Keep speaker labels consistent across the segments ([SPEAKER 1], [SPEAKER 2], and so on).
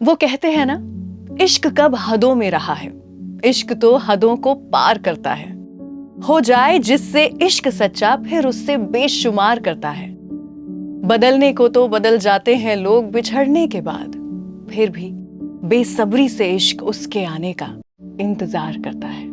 [SPEAKER 1] वो कहते हैं ना, इश्क कब हदों में रहा है, इश्क तो हदों को पार करता है। हो जाए जिससे इश्क सच्चा, फिर उससे बेशुमार करता है। बदलने को तो बदल जाते हैं लोग बिछड़ने के बाद, फिर भी बेसब्री से इश्क उसके आने का इंतजार करता है।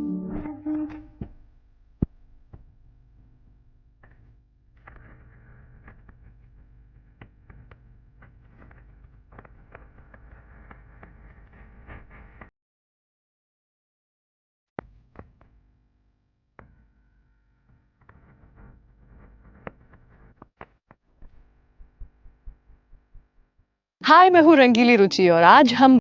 [SPEAKER 1] हाय, मैं हूँ रंगीली रुचि और आज हम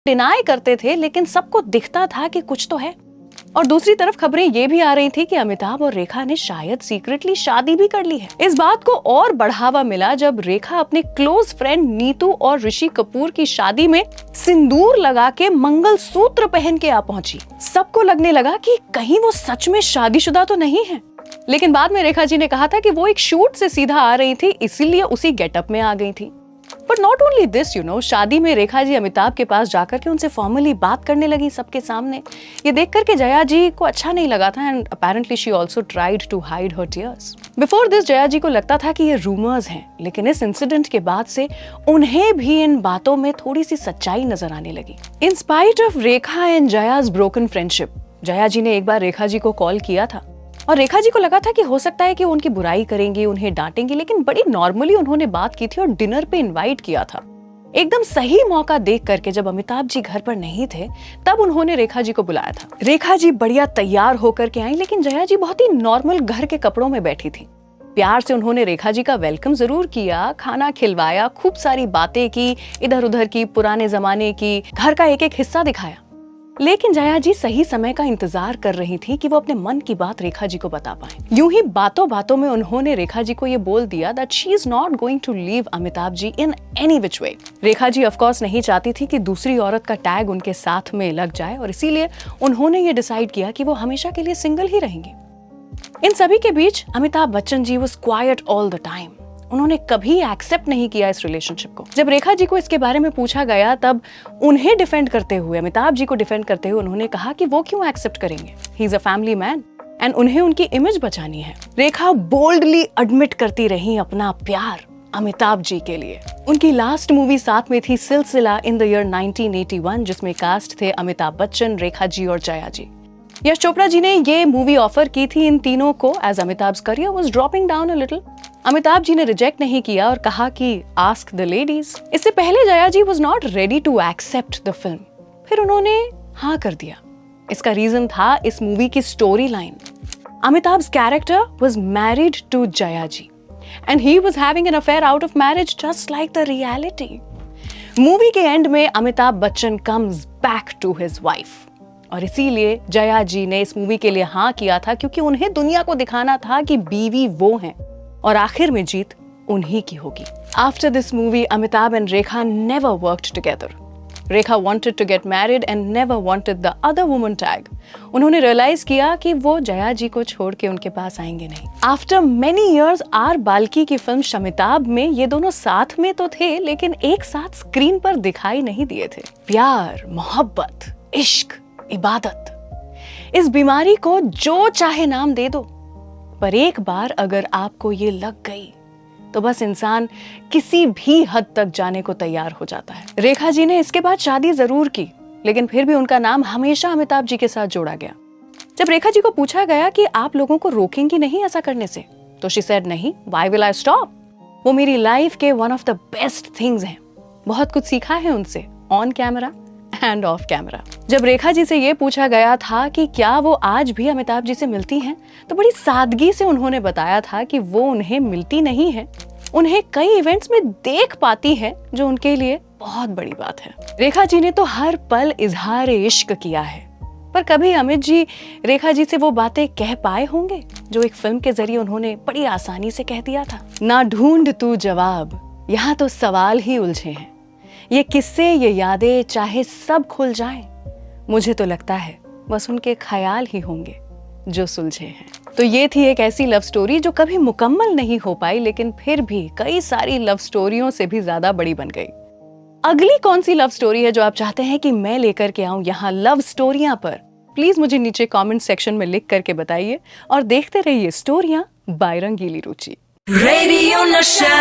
[SPEAKER 1] डिनाई करते थे, लेकिन सबको दिखता था कि कुछ तो है। और दूसरी तरफ खबरें ये भी आ रही थी कि अमिताभ और रेखा ने शायद सीक्रेटली शादी भी कर ली है। इस बात को और बढ़ावा मिला जब रेखा अपने क्लोज फ्रेंड नीतू और ऋषि कपूर की शादी में सिंदूर लगा के मंगलसूत्र पहन के आ पहुंची। सबको लगने लगा कि कहीं वो सच में शादीशुदा तो नहीं है। लेकिन बाद में रेखा जी ने कहा था कि वो एक शूट से सीधा आ रही थी, इसीलिए उसी गेटअप में आ गई थी। बट नॉट ओनली दिस, शादी में रेखा जी अमिताभ के पास जाकर के उनसे फॉर्मली बात करने लगी सबके सामने। ये देख करके जया जी को अच्छा नहीं लगा था and apparently she also tried to hide her tears. Before this Jaya ji को लगता था कि ये रूमर्स हैं, लेकिन इस इंसिडेंट के बाद से उन्हें भी इन बातों में थोड़ी सी सच्चाई नजर आने लगी। In spite of Rekha and Jaya's broken friendship, Jaya ji ने एक बार रेखा जी को कॉल किया था और रेखा जी को लगा था कि हो सकता है कि वो उनकी बुराई करेंगी, उन्हें डांटेंगी, लेकिन बड़ी नॉर्मली उन्होंने बात की थी और डिनर पे इनवाइट किया था। एकदम सही मौका देख करके जब अमिताभ जी घर पर नहीं थे तब उन्होंने रेखा जी को बुलाया था। रेखा जी बढ़िया तैयार होकर के आई, लेकिन जया जी बहुत ही नॉर्मल घर के कपड़ों में बैठी थी। प्यार से उन्होंने रेखा जी का वेलकम जरूर किया, खाना खिलवाया, खूब सारी बातें की, इधर उधर की, पुराने जमाने की, घर का एक एक हिस्सा दिखाया। लेकिन जया जी सही समय का इंतजार कर रही थी कि वो अपने मन की बात रेखा जी को बता पाए। यूं ही बातों बातों में उन्होंने रेखा जी को ये बोल दिया that she is not going to leave Amitabh ji in any which way. Rekha ji of course नहीं चाहती थी कि दूसरी औरत का टैग उनके साथ में लग जाए, और इसीलिए उन्होंने ये डिसाइड किया कि वो हमेशा के लिए सिंगल ही रहेंगी। इन सभी के बीच Amitabh Bachchan ji was quite all the time. उन्होंने कभी एक्सेप्ट नहीं किया इस रिलेशनशिप को। जब रेखा जी को इसके बारे में पूछा गया तब उन्हें डिफेंड करते हुए, अमिताभ जी को डिफेंड करते हुए उन्होंने कहा कि वो क्यों एक्सेप्ट करेंगे, he is a family man and उन्हें उनकी इमेज बचानी है। रेखा बोल्डली एडमिट करती रही अपना प्यार अमिताभ जी के लिए। उनकी लास्ट मूवी साथ में थी सिलसिला इन द ईयर 1981, जिसमें कास्ट थे अमिताभ बच्चन, रेखा जी और जया जी। यश चोपड़ा जी ने ये मूवी ऑफर की थी इन तीनों को as Amitabh's career was dropping down a little। Amitabh ji ने रिजेक्ट नहीं किया और कहा कि आस्क द लेडीज। इससे पहले जया जी was not ready to accept the film। फिर उन्होंने हाँ कर दिया। इसका रीजन था इस मूवी की story line. Amitabh's character was married to Jaya ji and he was having an affair out of marriage just like the reality। Movie के एंड में Amitabh Bachchan comes back to his wife, और इसीलिए जया जी ने इस मूवी के लिए हाँ किया था, क्योंकि उन्हें दुनिया को दिखाना था कि बीवी वो हैं और आखिर में जीत उन्हीं की होगी। After this movie Amitabh and Rekha never worked together. Rekha wanted to get married and never wanted the other woman tag. उन्होंने रियलाइज किया कि वो जया जी को छोड़ के उनके पास आएंगे नहीं। After many years R Balki की फिल्म शमिताभ में ये दोनों साथ में तो थे, लेकिन एक साथ स्क्रीन पर दिखाई नहीं दिए थे। प्यार, मोहब्बत, इश्क, इबादत, इस बीमारी को जो चाहे नाम दे दो, पर एक बार अगर आपको ये लग गई तो बस इंसान किसी भी हद तक जाने को तैयार हो जाता है। रेखा जी ने इसके बाद शादी जरूर की, लेकिन फिर भी उनका नाम हमेशा अमिताभ जी के साथ जोड़ा गया। जब रेखा जी को पूछा गया कि आप लोगों को रोकेंगी नहीं ऐसा करने से, तो शी सेड नहीं, व्हाई विल आई स्टॉप। वो मेरी लाइफ के one of the best things हैं। बहुत कुछ सीखा है उनसे, on camera end of camera. जब रेखा जी से ये पूछा गया था कि क्या वो आज भी अमिताभ जी से मिलती हैं, तो बड़ी सादगी से उन्होंने बताया था कि वो उन्हें मिलती नहीं है, उन्हें कई इवेंट्स में देख पाती है, जो उनके लिए बहुत बड़ी बात है। रेखा जी ने तो हर पल इजहार इश्क किया है, पर कभी अमित जी रेखा जी से वो बातें कह पाए होंगे जो एक फिल्म के जरिए उन्होंने बड़ी आसानी से कह दिया था। ना ढूंढ तू जवाब, यहाँ तो सवाल ही उलझे हैं, ये किस्से ये यादें चाहे सब खुल जाएं, मुझे तो लगता है बस उनके ख्याल ही होंगे जो सुलझे हैं। तो ये थी एक ऐसी लव स्टोरी जो कभी मुकम्मल नहीं हो पाई, लेकिन फिर भी कई सारी लव स्टोरियों से भी ज्यादा बड़ी बन गई। अगली कौन सी लव स्टोरी है जो आप चाहते हैं कि मैं लेकर के आऊं यहाँ लव स्टोरियां पर? प्लीज मुझे नीचे कमेंट सेक्शन में लिख करके बताइए, और देखते रहिए स्टोरियां बाय रंगीली रुचि। रेडियो नशा।